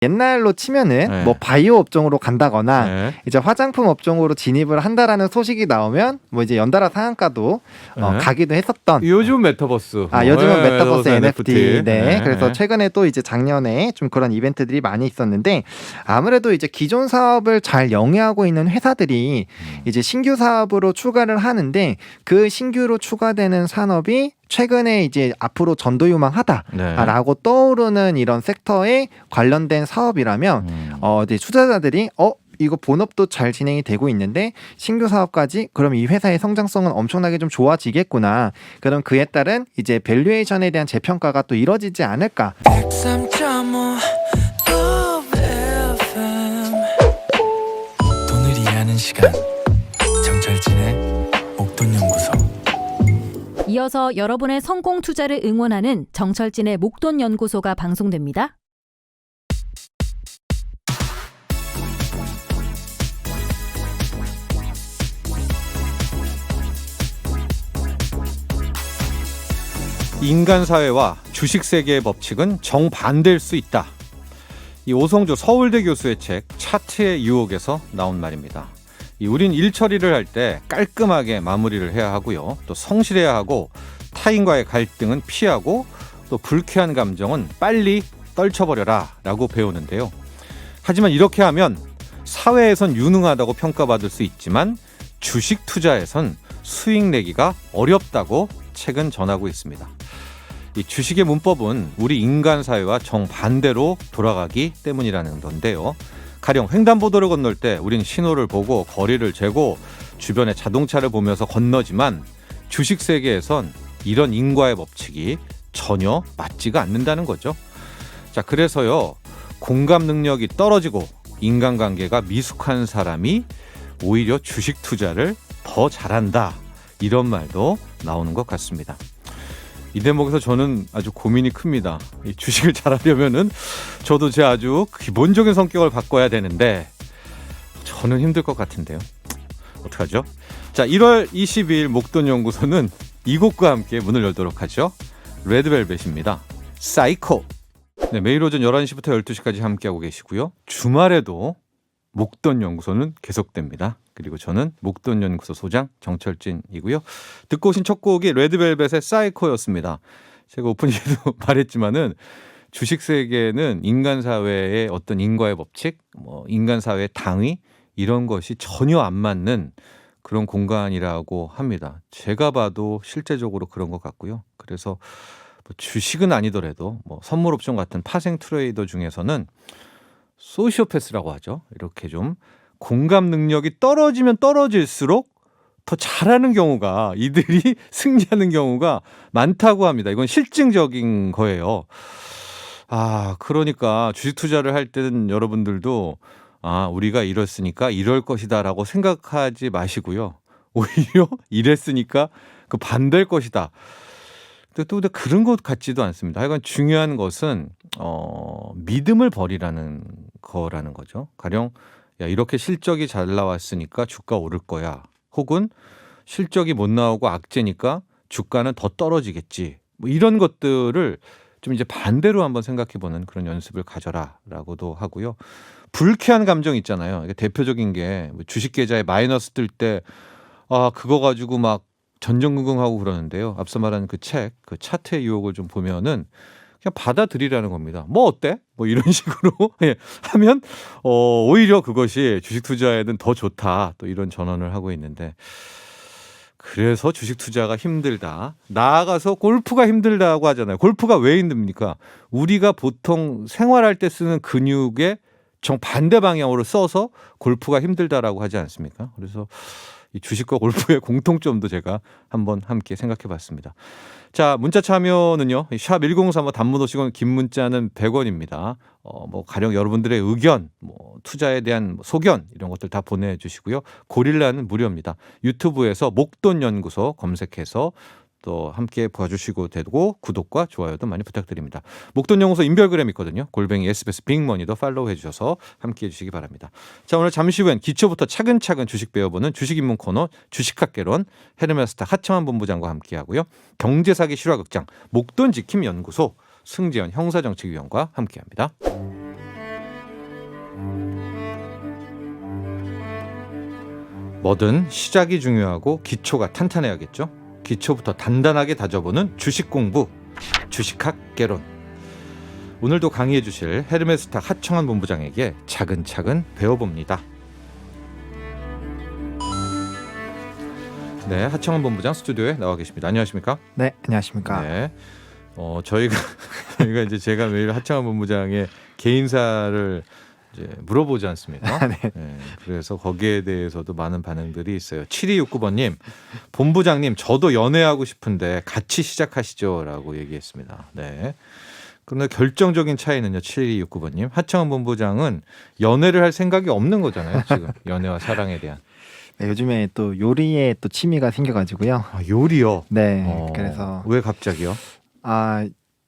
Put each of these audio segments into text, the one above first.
옛날로 치면은 네. 뭐 바이오 업종으로 간다거나 네. 이제 화장품 업종으로 진입을 한다라는 소식이 나오면 뭐 이제 연달아 상한가도 네. 가기도 했었던. 요즘 메타버스. 요즘은 메타버스 NFT. 네. 그래서 네. 최근에 또 이제 작년에 좀 그런 이벤트들이 많이 있었는데 아무래도 이제 기존 사업을 잘 영위하고 있는 회사들이 이제 신규 사업으로 추가를 하는데 그 신규로 추가되는 산업이 최근에 이제 앞으로 전도유망하다라고 네. 떠오르는 이런 섹터에 관련된 사업이라면 이제 투자자들이 이거 본업도 잘 진행이 되고 있는데 신규 사업까지 그럼 이 회사의 성장성은 엄청나게 좀 좋아지겠구나. 그럼 그에 따른 이제 밸류에이션에 대한 재평가가 또 이뤄지지 않을까. 103.5 FM 돈을 이해하는 시간 정철진의 목돈연구소. 이어서 여러분의 성공 투자를 응원하는 정철진의 목돈 연구소가 방송됩니다. 인간 사회와 주식 세계의 법칙은 정반대일 수 있다. 이 오성조 서울대 교수의 책 차트의 유혹에서 나온 말입니다. 우린 일 처리를 할 때 깔끔하게 마무리를 해야 하고요. 또 성실해야 하고 타인과의 갈등은 피하고 또 불쾌한 감정은 빨리 떨쳐버려라 라고 배우는데요. 하지만 이렇게 하면 사회에선 유능하다고 평가받을 수 있지만 주식 투자에선 수익 내기가 어렵다고 책은 전하고 있습니다. 이 주식의 문법은 우리 인간 사회와 정반대로 돌아가기 때문이라는 건데요. 가령 횡단보도를 건널 때 우린 신호를 보고 거리를 재고 주변의 자동차를 보면서 건너지만 주식 세계에선 이런 인과의 법칙이 전혀 맞지가 않는다는 거죠. 자, 그래서요, 공감 능력이 떨어지고 인간관계가 미숙한 사람이 오히려 주식 투자를 더 잘한다, 이런 말도 나오는 것 같습니다. 이 대목에서 저는 아주 고민이 큽니다. 이 주식을 잘하려면은 저도 제 아주 기본적인 성격을 바꿔야 되는데 저는 힘들 것 같은데요. 어떡하죠? 자, 1월 22일 목돈연구소는 이 곡과 함께 문을 열도록 하죠. 레드벨벳입니다. 사이코. 네, 매일 오전 11시부터 12시까지 함께하고 계시고요. 주말에도 목돈연구소는 계속됩니다. 그리고 저는 목돈연구소 소장 정철진이고요. 듣고 오신 첫 곡이 레드벨벳의 사이코였습니다. 제가 오프닝에도 말했지만은 주식 세계는 인간 사회의 어떤 인과의 법칙, 인간 사회의 당위, 이런 것이 전혀 안 맞는 그런 공간이라고 합니다. 제가 봐도 실제적으로 그런 것 같고요. 그래서 주식은 아니더라도 선물 옵션 같은 파생 트레이더 중에서는 소시오패스라고 하죠. 이렇게 좀 공감 능력이 떨어지면 떨어질수록 더 잘하는 경우가, 이들이 승리하는 경우가 많다고 합니다. 이건 실증적인 거예요. 그러니까 주식 투자를 할 때는 여러분들도 우리가 이랬으니까 이럴 것이다 라고 생각하지 마시고요. 오히려 이랬으니까 그 반대일 것이다. 또 그런 것 같지도 않습니다. 하여간 중요한 것은 믿음을 버리라는 거라는 거죠. 가령 이렇게 실적이 잘 나왔으니까 주가 오를 거야. 혹은 실적이 못 나오고 악재니까 주가는 더 떨어지겠지. 이런 것들을 좀 이제 반대로 한번 생각해보는 그런 연습을 가져라라고도 하고요. 불쾌한 감정 있잖아요. 이게 대표적인 게 주식 계좌에 마이너스 뜰 때 그거 가지고 막 전전긍긍하고 그러는데요. 앞서 말한 그 책, 그 차트의 유혹을 좀 보면은 그냥 받아들이라는 겁니다. 어때? 이런 식으로 하면 오히려 그것이 주식 투자에는 더 좋다. 또 이런 전언을 하고 있는데, 그래서 주식 투자가 힘들다. 나아가서 골프가 힘들다고 하잖아요. 골프가 왜 힘듭니까? 우리가 보통 생활할 때 쓰는 근육의 정반대 방향으로 써서 골프가 힘들다라고 하지 않습니까? 그래서 이 주식과 골프의 공통점도 제가 한번 함께 생각해 봤습니다. 자, 문자 참여는요. 샵 1035 단문 50원, 긴 문자는 100원입니다. 가령 여러분들의 의견, 투자에 대한 소견, 이런 것들 다 보내주시고요. 고릴라는 무료입니다. 유튜브에서 목돈연구소 검색해서 또 함께 봐주시고 되고 구독과 좋아요도 많이 부탁드립니다. 목돈연구소 인별그램 있거든요. 골뱅이 SBS 빅머니도 팔로우 해주셔서 함께 해주시기 바랍니다. 자, 오늘 잠시 후엔 기초부터 차근차근 주식 배워보는 주식입문 코너 주식학개론, 헤르메스타 하창환 본부장과 함께하고요. 경제사기 실화극장 목돈지킴 연구소 승재현 형사정책위원과 함께합니다. 뭐든 시작이 중요하고 기초가 탄탄해야겠죠. 기초부터 단단하게 다져보는 주식 공부, 주식학 개론. 오늘도 강의해 주실 헤르메스탁 하청환 본부장에게 차근차근 배워봅니다. 네, 하청환 본부장 스튜디오에 나와 계십니다. 안녕하십니까? 네, 안녕하십니까. 네. 저희가 이제 제가 매일 하청환 본부장의 개인사를 이제 물어보지 않습니까? 네. 네, 그래서 거기에 대해서도 많은 반응들이 있어요. 7269번님, 본부장님 저도 연애하고 싶은데 같이 시작하시죠라고 얘기했습니다. 네. 그런데 결정적인 차이는요. 7269번님, 하청환 본부장은 연애를 할 생각이 없는 거잖아요. 지금 연애와 사랑에 대한. 네, 요즘에 또 요리에 또 취미가 생겨가지고요. 아, 요리요. 네, 그래서 왜 갑자기요?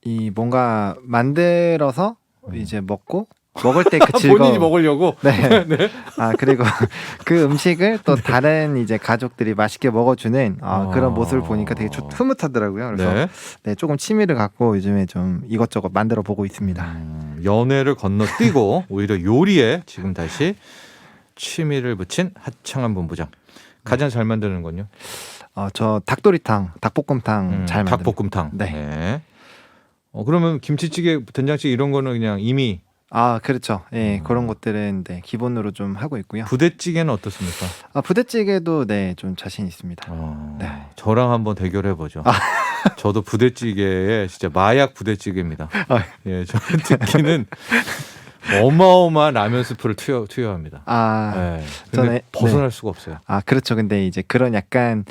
이 뭔가 만들어서 이제 먹을 때 그 즐거움. 본인이 먹으려고. 네. 네. 그리고 그 음식을 또 다른 이제 가족들이 맛있게 먹어주는 그런 모습을 보니까 되게 흐뭇하더라고요. 그래서 네. 네, 조금 취미를 갖고 요즘에 좀 이것저것 만들어 보고 있습니다. 연애를 건너뛰고 오히려 요리에 지금 다시 취미를 붙인 하청환 본부장. 가장 잘 만드는 건요? 저 닭도리탕, 닭볶음탕 잘 만듭니다. 닭볶음탕. 네. 그러면 김치찌개, 된장찌개 이런 거는 그냥 이미. 그렇죠. 예, 그런 것들은 네, 기본으로 좀 하고 있고요. 부대찌개는 어떻습니까? 부대찌개도 네, 좀 자신 있습니다. 네. 저랑 한번 대결해 보죠. 저도 부대찌개에 진짜 마약 부대찌개입니다. 예, 저는 특히는 어마어마한 라면 스프를 투여합니다. 네. 근데 저는- 벗어날 수가 없어요. 그렇죠. 근데 이제 그런 약간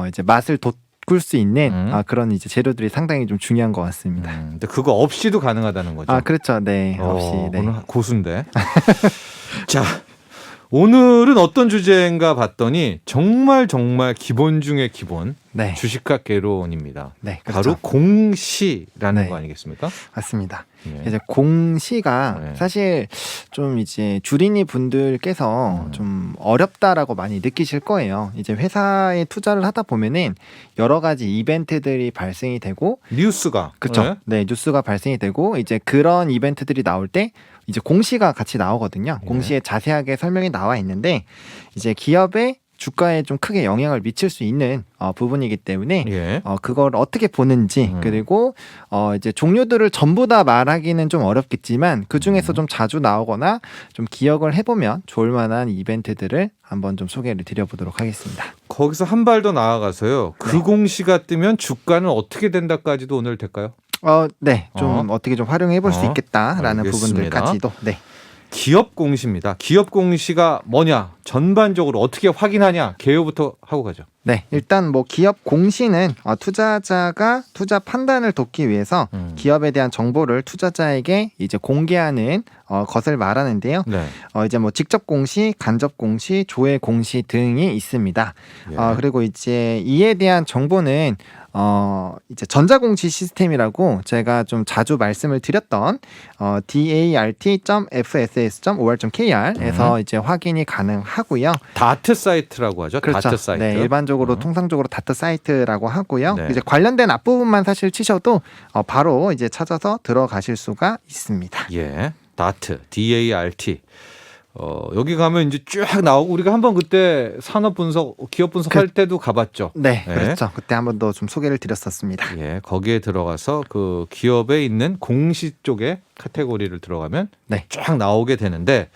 이제 맛을 돋굴 수 있는 그런 이제 재료들이 상당히 좀 중요한 것 같습니다. 근데 그거 없이도 가능하다는 거죠. 그렇죠. 네, 없이. 네. 오늘 고수인데. 자, 오늘은 어떤 주제인가 봤더니 정말 기본 중의 기본 네, 주식학 개론입니다. 네, 그렇죠. 바로 공시라는 네. 거 아니겠습니까? 맞습니다. 예. 이제 공시가 네. 사실 좀 이제 주린이 분들께서 좀 어렵다라고 많이 느끼실 거예요. 이제 회사에 투자를 하다 보면은 여러 가지 이벤트들이 발생이 되고, 뉴스가 그렇죠. 네, 뉴스가 발생이 되고 이제 그런 이벤트들이 나올 때 이제 공시가 같이 나오거든요. 예. 공시에 자세하게 설명이 나와 있는데 이제 기업의 주가에 좀 크게 영향을 미칠 수 있는 부분이기 때문에 예. 그걸 어떻게 보는지 그리고 이제 종류들을 전부 다 말하기는 좀 어렵겠지만 그 중에서 좀 자주 나오거나 좀 기억을 해보면 좋을 만한 이벤트들을 한번 좀 소개를 드려보도록 하겠습니다. 거기서 한 발 더 나아가서요. 그 공시가 뜨면 주가는 어떻게 된다까지도 오늘 될까요? 네, 좀 어떻게 좀 활용해 볼 수 있겠다라는 알겠습니다. 부분들까지도 네. 기업 공시입니다. 기업 공시가 뭐냐? 전반적으로 어떻게 확인하냐? 개요부터 하고 가죠. 네, 일단 뭐 기업 공시는 투자자가 투자 판단을 돕기 위해서 기업에 대한 정보를 투자자에게 이제 공개하는 것을 말하는데요. 네. 이제 뭐 직접 공시, 간접 공시, 조회 공시 등이 있습니다. 예. 그리고 이제 이에 대한 정보는 이제 전자공시 시스템이라고 제가 좀 자주 말씀을 드렸던 dart.fss.or.kr에서 이제 확인이 가능하고요. 다트 사이트라고 하죠. 그렇죠. 다트 사이트. 네, 일반적으로 통상적으로 다트 사이트라고 하고요. 네. 이제 관련된 앞부분만 사실 치셔도 바로 이제 찾아서 들어가실 수가 있습니다. 예. 다트, DART. 여기 가면 이제 쭉 나오고 우리가 한번 그때 산업 분석, 기업 분석할 때도 가봤죠. 네, 네. 그렇죠. 그때 한 번 더 좀 소개를 드렸었습니다. 예, 거기에 들어가서 그 기업에 있는 공시 쪽에 카테고리를 들어가면 네. 쫙 나오게 되는데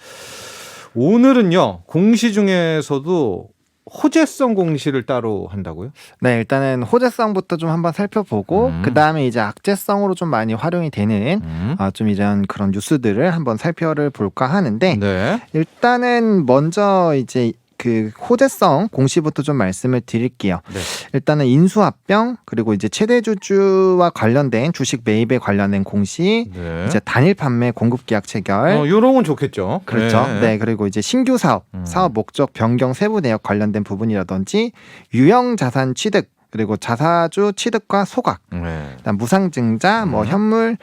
오늘은요 공시 중에서도 호재성 공시를 따로 한다고요? 네, 일단은 호재성부터 좀 한번 살펴보고 그 다음에 이제 악재성으로 좀 많이 활용이 되는 좀 이런 그런 뉴스들을 한번 살펴를 볼까 하는데 네. 일단은 먼저 이제 그 호재성 공시부터 좀 말씀을 드릴게요. 네. 일단은 인수합병 그리고 이제 최대주주와 관련된 주식 매입에 관련된 공시, 네. 이제 단일 판매 공급 계약 체결, 요런 건 좋겠죠. 그렇죠. 네, 그리고 이제 신규 사업, 사업 목적 변경 세부 내역 관련된 부분이라든지 유형 자산 취득 그리고 자사주 취득과 소각, 네. 그다음 무상증자, 뭐 현물,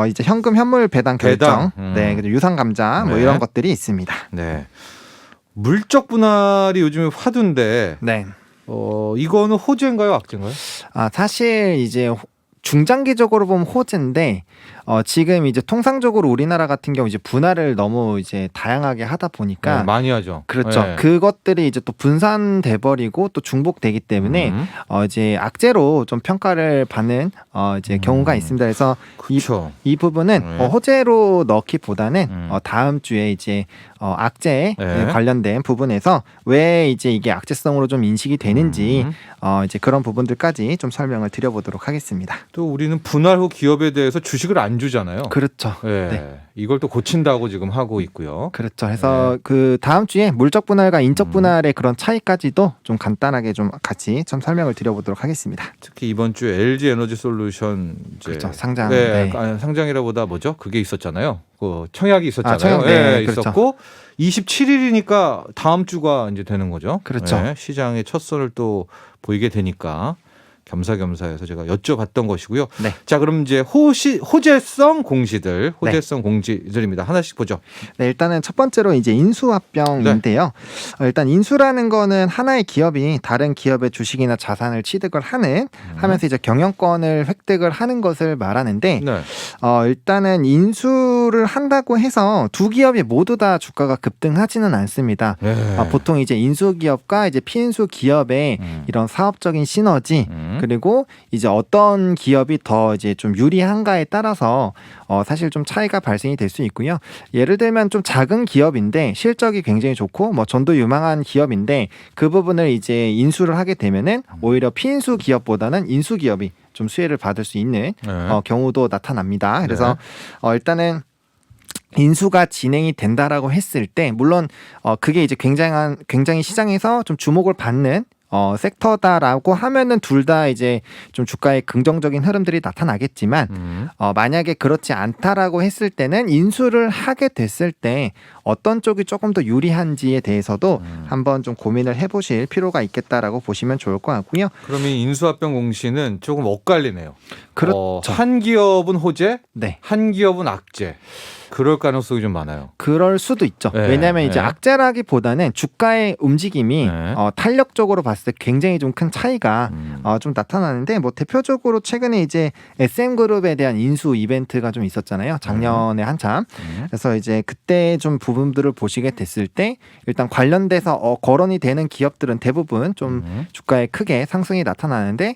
이제 현금 현물 배당 결정, 배당. 네, 그리고 유상 감자 뭐 네. 이런 것들이 있습니다. 네. 물적 분할이 요즘에 화두인데 네. 이거는 호재인가요, 악재인가요? 사실 이제 중장기적으로 보면 호재인데 지금 이제 통상적으로 우리나라 같은 경우 이제 분할을 너무 이제 다양하게 하다 보니까 네, 많이 하죠. 그렇죠. 네. 그것들이 이제 또 분산돼 버리고 또 중복되기 때문에 이제 악재로 좀 평가를 받는 이제 경우가 있습니다. 그래서 그렇죠. 이 부분은 네. 호재로 넣기보다는 다음 주에 이제 악재 네. 관련된 부분에서 왜 이제 이게 악재성으로 좀 인식이 되는지 이제 그런 부분들까지 좀 설명을 드려보도록 하겠습니다. 또 우리는 분할 후 기업에 대해서 주식을 안 주잖아요. 그렇죠. 네. 네. 이걸 또 고친다고 지금 하고 있고요. 그렇죠. 그래서 그 다음 주에 물적 분할과 인적 분할의 그런 차이까지도 좀 간단하게 좀 같이 좀 설명을 드려보도록 하겠습니다. 특히 이번 주에 LG 에너지 솔루션 이제 그렇죠. 상장. 네, 네. 아니, 상장이라보다 뭐죠? 그게 있었잖아요. 그 청약이 있었잖아요. 청약, 네, 그렇죠. 있었고 27일이니까 다음 주가 이제 되는 거죠. 그렇죠. 네, 시장의 첫 선을 또 보이게 되니까 겸사겸사해서 제가 여쭤봤던 것이고요. 네. 자, 그럼 이제 호재성 공시들입니다. 하나씩 보죠. 네, 일단은 첫 번째로 이제 인수합병인데요. 일단 인수라는 거는 하나의 기업이 다른 기업의 주식이나 자산을 취득을 하면서 이제 경영권을 획득을 하는 것을 말하는데 네. 일단은 인수를 한다고 해서 두 기업이 모두 다 주가가 급등하지는 않습니다. 네. 보통 이제 인수 기업과 이제 피인수 기업의 이런 사업적인 시너지 그리고 이제 어떤 기업이 더 이제 좀 유리한가에 따라서 사실 좀 차이가 발생이 될 수 있고요. 예를 들면 좀 작은 기업인데 실적이 굉장히 좋고 뭐 전도 유망한 기업인데 그 부분을 이제 인수를 하게 되면은 오히려 피인수 기업보다는 인수 기업이 좀 수혜를 받을 수 있는 네. 경우도 나타납니다. 그래서 일단은 인수가 진행이 된다라고 했을 때 물론 그게 이제 굉장히 시장에서 좀 주목을 받는 섹터다라고 하면은 둘 다 이제 좀 주가에 긍정적인 흐름들이 나타나겠지만 만약에 그렇지 않다라고 했을 때는 인수를 하게 됐을 때 어떤 쪽이 조금 더 유리한지에 대해서도 한번 좀 고민을 해보실 필요가 있겠다라고 보시면 좋을 것 같고요. 그러면 인수합병 공시는 조금 엇갈리네요. 그렇죠. 한 기업은 호재, 네. 한 기업은 악재. 그럴 가능성이 좀 많아요. 그럴 수도 있죠. 네, 왜냐하면 이제 네. 악재라기보다는 주가의 움직임이 네. 탄력적으로 봤을 때 굉장히 좀 큰 차이가 좀 나타나는데 뭐 대표적으로 최근에 이제 SM그룹에 대한 인수 이벤트가 좀 있었잖아요. 작년에 한참. 그래서 이제 그때 좀 부분들을 보시게 됐을 때 일단 관련돼서 거론이 되는 기업들은 대부분 좀 주가에 크게 상승이 나타나는데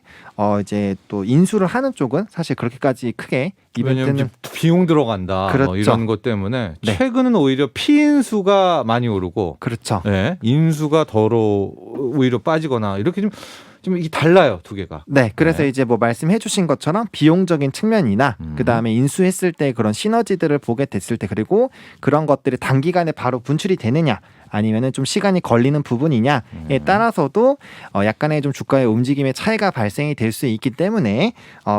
이제 또 인수를 하는 쪽은 사실 그렇게까지 크게 왜냐면 이벤트는 비용 들어간다. 그렇죠. 뭐 이런 것 때문에 네. 최근은 오히려 피인수가 많이 오르고 그렇죠. 네, 인수가 오히려 빠지거나 이렇게 좀 이게 달라요, 두 개가. 네, 그래서 네. 이제 뭐 말씀해주신 것처럼 비용적인 측면이나 그 다음에 인수했을 때 그런 시너지들을 보게 됐을 때 그리고 그런 것들이 단기간에 바로 분출이 되느냐 아니면은 좀 시간이 걸리는 부분이냐에 따라서도 약간의 좀 주가의 움직임의 차이가 발생이 될 수 있기 때문에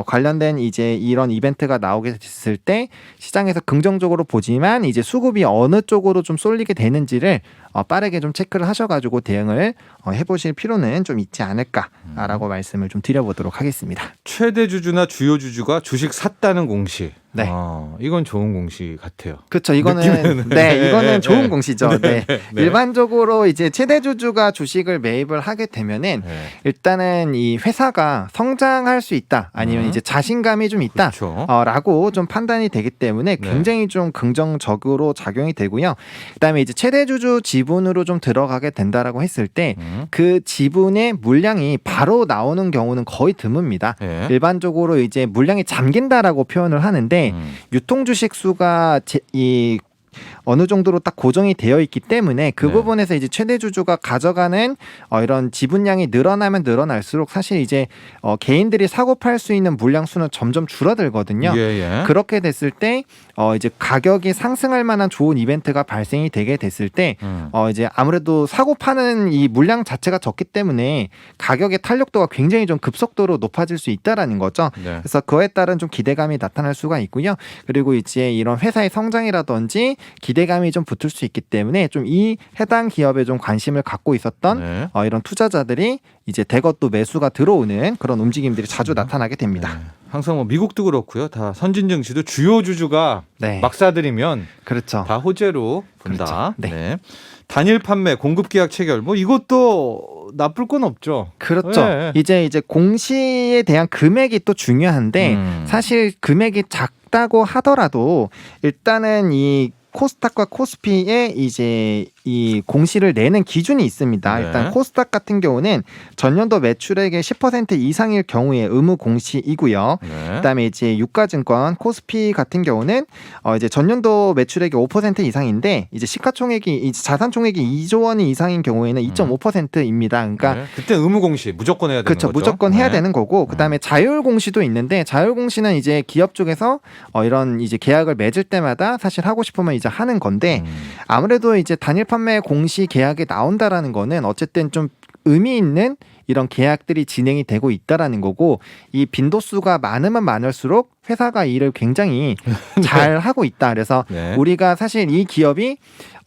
관련된 이제 이런 이벤트가 나오게 됐을 때 시장에서 긍정적으로 보지만 이제 수급이 어느 쪽으로 좀 쏠리게 되는지를 빠르게 좀 체크를 하셔가지고 대응을 해보실 필요는 좀 있지 않을까라고 말씀을 좀 드려보도록 하겠습니다. 최대 주주나 주요 주주가 주식 샀다는 공시. 네. 이건 좋은 공시 같아요. 그렇죠. 이거는 네, 이거는 좋은 네. 공시죠. 네. 네. 일반적으로 이제 최대 주주가 주식을 매입을 하게 되면은 네. 일단은 이 회사가 성장할 수 있다. 아니면 이제 자신감이 좀 있다. 그렇죠. 라고 좀 판단이 되기 때문에 네. 굉장히 좀 긍정적으로 작용이 되고요. 그다음에 이제 최대 주주 지분으로 좀 들어가게 된다라고 했을 때 그 지분의 물량이 바로 나오는 경우는 거의 드뭅니다. 네. 일반적으로 이제 물량이 잠긴다라고 표현을 하는데 유통 주식 수가 어느 정도로 딱 고정이 되어 있기 때문에 그 네. 부분에서 이제 최대 주주가 가져가는 이런 지분량이 늘어나면 늘어날수록 사실 이제 개인들이 사고 팔 수 있는 물량 수는 점점 줄어들거든요. 예. 그렇게 됐을 때 이제 가격이 상승할 만한 좋은 이벤트가 발생이 되게 됐을 때 이제 아무래도 사고 파는 이 물량 자체가 적기 때문에 가격의 탄력도가 굉장히 좀 급속도로 높아질 수 있다라는 거죠. 네. 그래서 그에 따른 좀 기대감이 나타날 수가 있고요. 그리고 이제 이런 회사의 성장이라든지 기대감이 좀 붙을 수 있기 때문에 좀 이 해당 기업에 좀 관심을 갖고 있었던 네. 이런 투자자들이 이제 대거 또 매수가 들어오는 그런 움직임들이 자주 나타나게 됩니다. 네. 항상 뭐 미국도 그렇고요. 다 선진 증시도 주요 주주가 네, 막 사들이면 그렇죠. 다 호재로 본다. 그렇죠. 네. 네. 단일 판매, 공급 계약 체결 뭐 이것도 나쁠 건 없죠. 그렇죠. 네. 이제 공시에 대한 금액이 또 중요한데 사실 금액이 작다 있다고 하더라도 일단은 이 코스닥과 코스피에 이제 이 공시를 내는 기준이 있습니다. 네. 일단 코스닥 같은 경우는 전년도 매출액의 10% 이상일 경우에 의무 공시이고요. 네. 그다음에 이제 유가증권 코스피 같은 경우는 이제 전년도 매출액이 5% 이상인데 이제 시가총액이 이제 자산총액이 2조 원 이상인 경우에는 2.5%입니다. 그러니까 네. 그때 의무 공시 무조건 해야 되는 그렇죠. 거죠. 무조건 해야 네. 되는 거고 그다음에 자율 공시도 있는데 자율 공시는 이제 기업 쪽에서 이런 이제 계약을 맺을 때마다 사실 하고 싶으면 이제 하는 건데 아무래도 이제 단일 판매 공시 계약에 나온다라는 거는 어쨌든 좀 의미 있는 이런 계약들이 진행이 되고 있다라는 거고 이 빈도수가 많으면 많을수록 회사가 일을 굉장히 잘 하고 있다. 그래서 네. 우리가 사실 이 기업이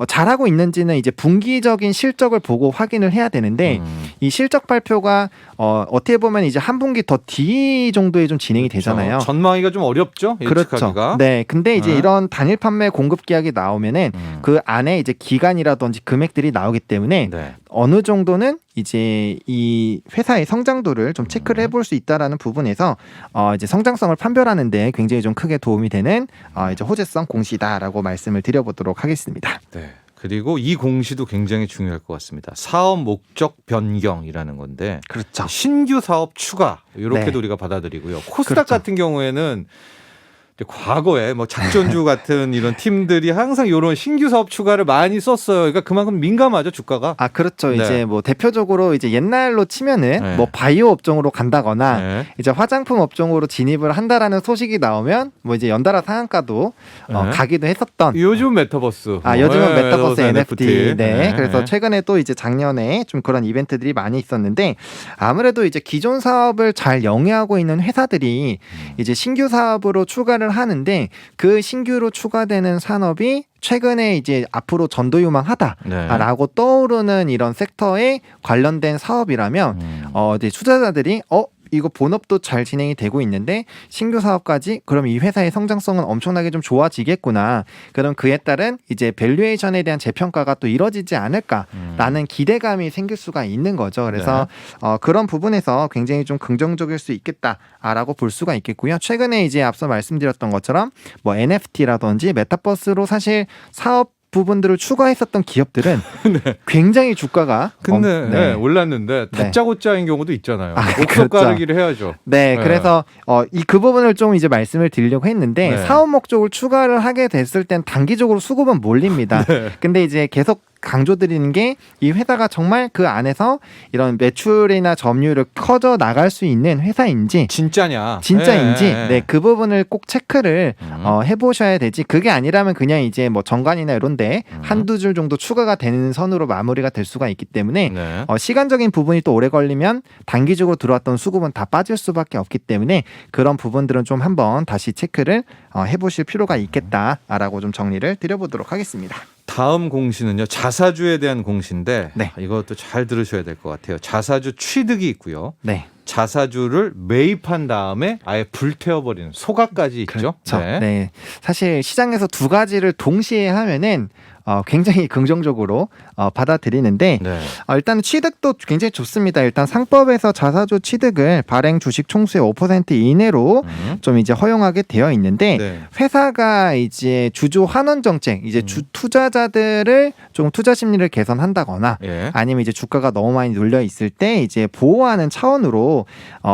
잘하고 있는지는 이제 분기적인 실적을 보고 확인을 해야 되는데 이 실적 발표가 어떻게 보면 이제 한 분기 더 뒤 정도에 좀 진행이 되잖아요. 그렇죠. 전망하기가 좀 어렵죠. 그렇죠. 예측하기가. 네, 근데 이제 네. 이런 단일 판매 공급 계약이 나오면은 그 안에 이제 기간이라든지 금액들이 나오기 때문에 네. 어느 정도는 이제 이 회사의 성장도를 좀 체크를 해볼 수 있다라는 부분에서 이제 성장성을 판별하는데 굉장히 좀 크게 도움이 되는 이제 호재성 공시다라고 말씀을 드려보도록 하겠습니다. 네. 그리고 이 공시도 굉장히 중요할 것 같습니다. 사업 목적 변경이라는 건데 그렇죠. 신규 사업 추가 이렇게도 네. 우리가 받아들이고요. 코스닥 그렇죠. 같은 경우에는 과거에 뭐 작전주 같은 이런 팀들이 항상 이런 신규 사업 추가를 많이 썼어요. 그러니까 그만큼 민감하죠 주가가. 그렇죠. 네. 이제 뭐 대표적으로 이제 옛날로 치면은 네. 뭐 바이오 업종으로 간다거나 네. 이제 화장품 업종으로 진입을 한다라는 소식이 나오면 뭐 이제 연달아 상한가도 네. 가기도 했었던. 요즘 메타버스. 요즘은 네, 메타버스 NFT. 네. 그래서 네. 최근에 또 이제 작년에 좀 그런 이벤트들이 많이 있었는데 아무래도 이제 기존 사업을 잘 영위하고 있는 회사들이 이제 신규 사업으로 추가를 하는데 그 신규로 추가되는 산업이 최근에 이제 앞으로 전도 유망하다라고 네. 떠오르는 이런 섹터에 관련된 사업이라면 이제 투자자들이 이거 본업도 잘 진행이 되고 있는데 신규 사업까지 그럼 이 회사의 성장성은 엄청나게 좀 좋아지겠구나. 그럼 그에 따른 이제 밸류에이션에 대한 재평가가 또 이뤄지지 않을까라는 기대감이 생길 수가 있는 거죠. 그래서 그런 부분에서 굉장히 좀 긍정적일 수 있겠다라고 볼 수가 있겠고요. 최근에 이제 앞서 말씀드렸던 것처럼 뭐 NFT라든지 메타버스로 사실 사업 부분들을 추가했었던 기업들은 굉장히 주가가 근데 네, 올랐는데 다짜고짜인 경우도 있잖아요. 목표 그렇죠. 가르기를 해야죠. 네, 그래서 그 부분을 좀 이제 말씀을 드리려고 했는데 네. 사업 목적을 추가를 하게 됐을 땐 단기적으로 수급은 몰립니다. 근데 이제 계속 강조드리는 게 이 회사가 정말 그 안에서 이런 매출이나 점유율을 커져 나갈 수 있는 회사인지 진짜인지 네, 그 부분을 꼭 체크를 해보셔야 되지. 그게 아니라면 그냥 이제 뭐 정관이나 이런데 한두 줄 정도 추가가 되는 선으로 마무리가 될 수가 있기 때문에 네. 시간적인 부분이 또 오래 걸리면 단기적으로 들어왔던 수급은 다 빠질 수밖에 없기 때문에 그런 부분들은 좀 한번 다시 체크를 해보실 필요가 있겠다라고 좀 정리를 드려보도록 하겠습니다. 다음 공시는요. 자사주에 대한 공시인데 네. 이것도 잘 들으셔야 될 것 같아요. 자사주 취득이 있고요. 네. 자사주를 매입한 다음에 아예 불태워버리는 소각까지 있죠. 그렇죠. 네. 사실 시장에서 두 가지를 동시에 하면은 굉장히 긍정적으로 받아들이는데 네. 일단 취득도 굉장히 좋습니다. 일단 상법에서 자사주 취득을 발행 주식 총수의 5% 이내로 좀 이제 허용하게 되어 있는데 네. 회사가 이제 주주 환원 정책, 이제 투자자들을 좀 투자 심리를 개선한다거나 예. 아니면 이제 주가가 너무 많이 눌려 있을 때 이제 보호하는 차원으로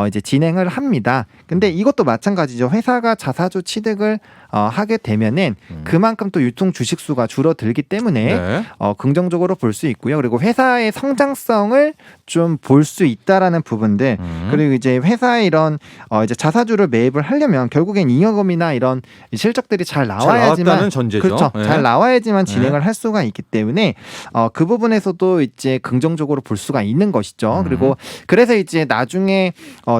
이제 진행을 합니다. 근데 이것도 마찬가지죠. 회사가 자사주 취득을 하게 되면은 그만큼 또 유통 주식 수가 줄어들기 때문에 네. 긍정적으로 볼 수 있고요. 그리고 회사의 성장성을 좀 볼 수 있다라는 부분들 그리고 이제 회사의 이런 이제 자사주를 매입을 하려면 결국엔 잉여금이나 이런 실적들이 잘 나와야지만 나왔다는 전제죠. 그렇죠. 네. 잘 나와야지만 진행을 할 수가 있기 때문에 그 부분에서도 이제 긍정적으로 볼 수가 있는 것이죠. 그리고 그래서 이제 나중에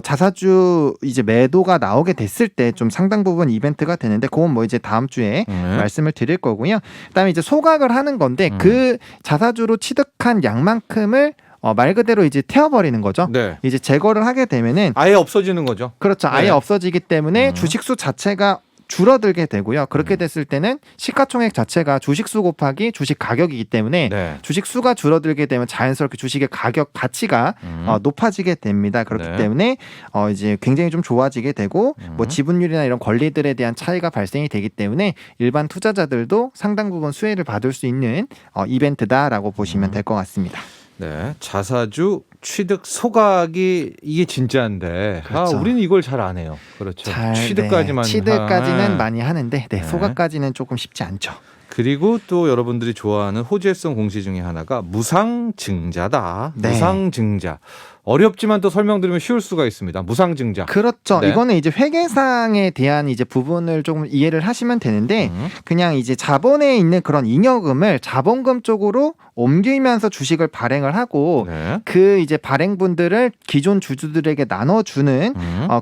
자사주 이제 매도가 나오게 됐을 때 좀 상당 부분 이벤트가 되는데 그건 뭐 이제 다음 주에 말씀을 드릴 거고요. 그다음에 이제 소각을 하는 건데 그 자사주로 취득한 양만큼을 말 그대로 이제 태워버리는 거죠. 네. 이제 제거를 하게 되면은 아예 없어지는 거죠. 그렇죠. 아예 네. 없어지기 때문에 주식수 자체가 줄어들게 되고요. 그렇게 됐을 때는 시가총액 자체가 주식수 곱하기 주식 가격이기 때문에 네. 주식 수가 줄어들게 되면 자연스럽게 주식의 가격 가치가 높아지게 됩니다. 그렇기 네. 때문에 이제 굉장히 좀 좋아지게 되고 뭐 음. 지분율이나 이런 권리들에 대한 차이가 발생이 되기 때문에 일반 투자자들도 상당 부분 수혜를 받을 수 있는 이벤트다라고 보시면 될 것 같습니다. 네, 자사주 취득 소각이 이게 진짜인데 그렇죠. 우리는 이걸 잘 안 해요. 그렇죠. 취득까지만 취득까지는 많이 하는데 네. 소각까지는 조금 쉽지 않죠. 그리고 또 여러분들이 좋아하는 호재성 공시 중에 하나가 무상증자다. 네. 무상증자. 어렵지만 또 설명드리면 쉬울 수가 있습니다. 무상증자. 그렇죠. 네. 이거는 이제 회계상에 대한 이제 부분을 조금 이해를 하시면 되는데 그냥 이제 자본에 있는 그런 잉여금을 자본금 쪽으로 옮기면서 주식을 발행을 하고 네. 그 이제 발행분들을 기존 주주들에게 나눠주는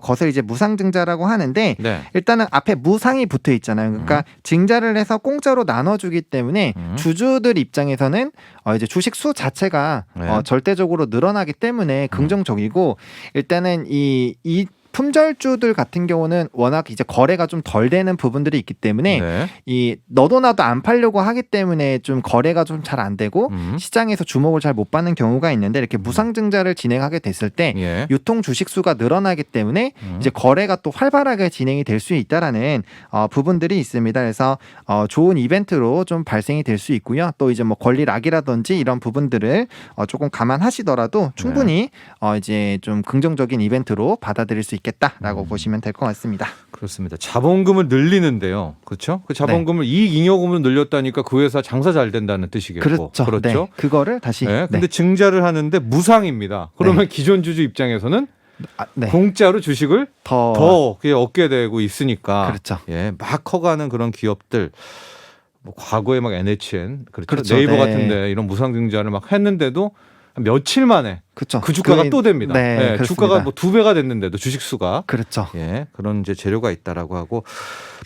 것을 이제 무상증자라고 하는데 네. 일단은 앞에 무상이 붙어 있잖아요. 그러니까 증자를 해서 공짜로 나눠주기 때문에 주주들 입장에서는 이제 주식 수 자체가 네. 절대적으로 늘어나기 때문에 긍정적이고 일단은 이 품절주들 같은 경우는 워낙 이제 거래가 좀 덜 되는 부분들이 있기 때문에 네. 이 너도 나도 안 팔려고 하기 때문에 좀 거래가 좀 잘 안 되고 시장에서 주목을 잘 못 받는 경우가 있는데 이렇게 무상증자를 진행하게 됐을 때 예. 유통 주식 수가 늘어나기 때문에 이제 거래가 또 활발하게 진행이 될 수 있다라는 부분들이 있습니다. 그래서 좋은 이벤트로 좀 발생이 될 수 있고요. 또 이제 뭐 권리 락이라든지 이런 부분들을 조금 감안하시더라도 충분히 이제 좀 긍정적인 이벤트로 받아들일 수 있겠다라고 보시면 될 것 같습니다. 그렇습니다. 자본금을 늘리는데요. 그렇죠? 그 자본금을 이익 잉여금으로 늘렸다니까 그 회사 장사 잘 된다는 뜻이겠고. 그렇죠. 그렇죠? 네. 그거를 다시 네. 근데 증자를 하는데 무상입니다. 그러면 기존 주주 입장에서는 공짜로 주식을 더 얻게 되고 있으니까. 그렇죠. 예, 막 커가는 그런 기업들. 뭐 과거에 막 NHN, 그렇죠. 네이버 네. 같은데 이런 무상증자를 막 했는데도 며칠 만에 그렇죠. 그 주가가 또 됩니다. 네, 예, 주가가 뭐 2배가 됐는데도 주식 수가. 그렇죠. 예, 그런 이제 재료가 있다라고 하고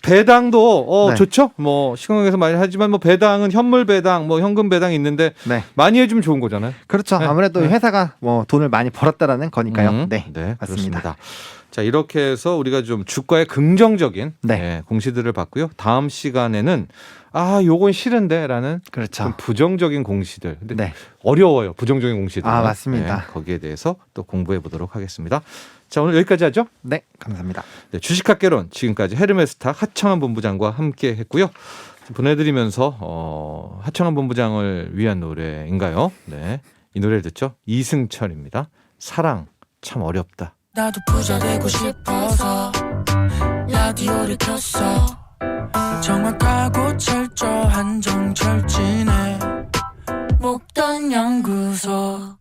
배당도 좋죠. 뭐 시공에서 많이 하지만 뭐 배당은 현물 배당, 뭐 현금 배당이 있는데 많이 해주면 좋은 거잖아요. 그렇죠. 네. 아무래도 회사가 뭐 돈을 많이 벌었다라는 거니까요. 네, 맞습니다. 그렇습니다. 자, 이렇게 해서 우리가 좀 주가의 긍정적인 공시들을 봤고요. 다음 시간에는 요건 싫은데라는 그렇죠. 좀 부정적인 공시들. 근데 어려워요. 부정적인 공시들. 맞습니다. 거기에 대해서 또 공부해 보도록 하겠습니다. 자, 오늘 여기까지 하죠? 네, 감사합니다. 네, 주식학개론 지금까지 헤르메스탁 하청한 본부장과 함께 했고요. 보내드리면서 하청한 본부장을 위한 노래인가요? 네, 이 노래를 듣죠. 이승철입니다. 사랑 참 어렵다. 나도 부자 되고 싶어서 라디오를 켰어. 정확하고 철저한 정철진의 목돈 연구소.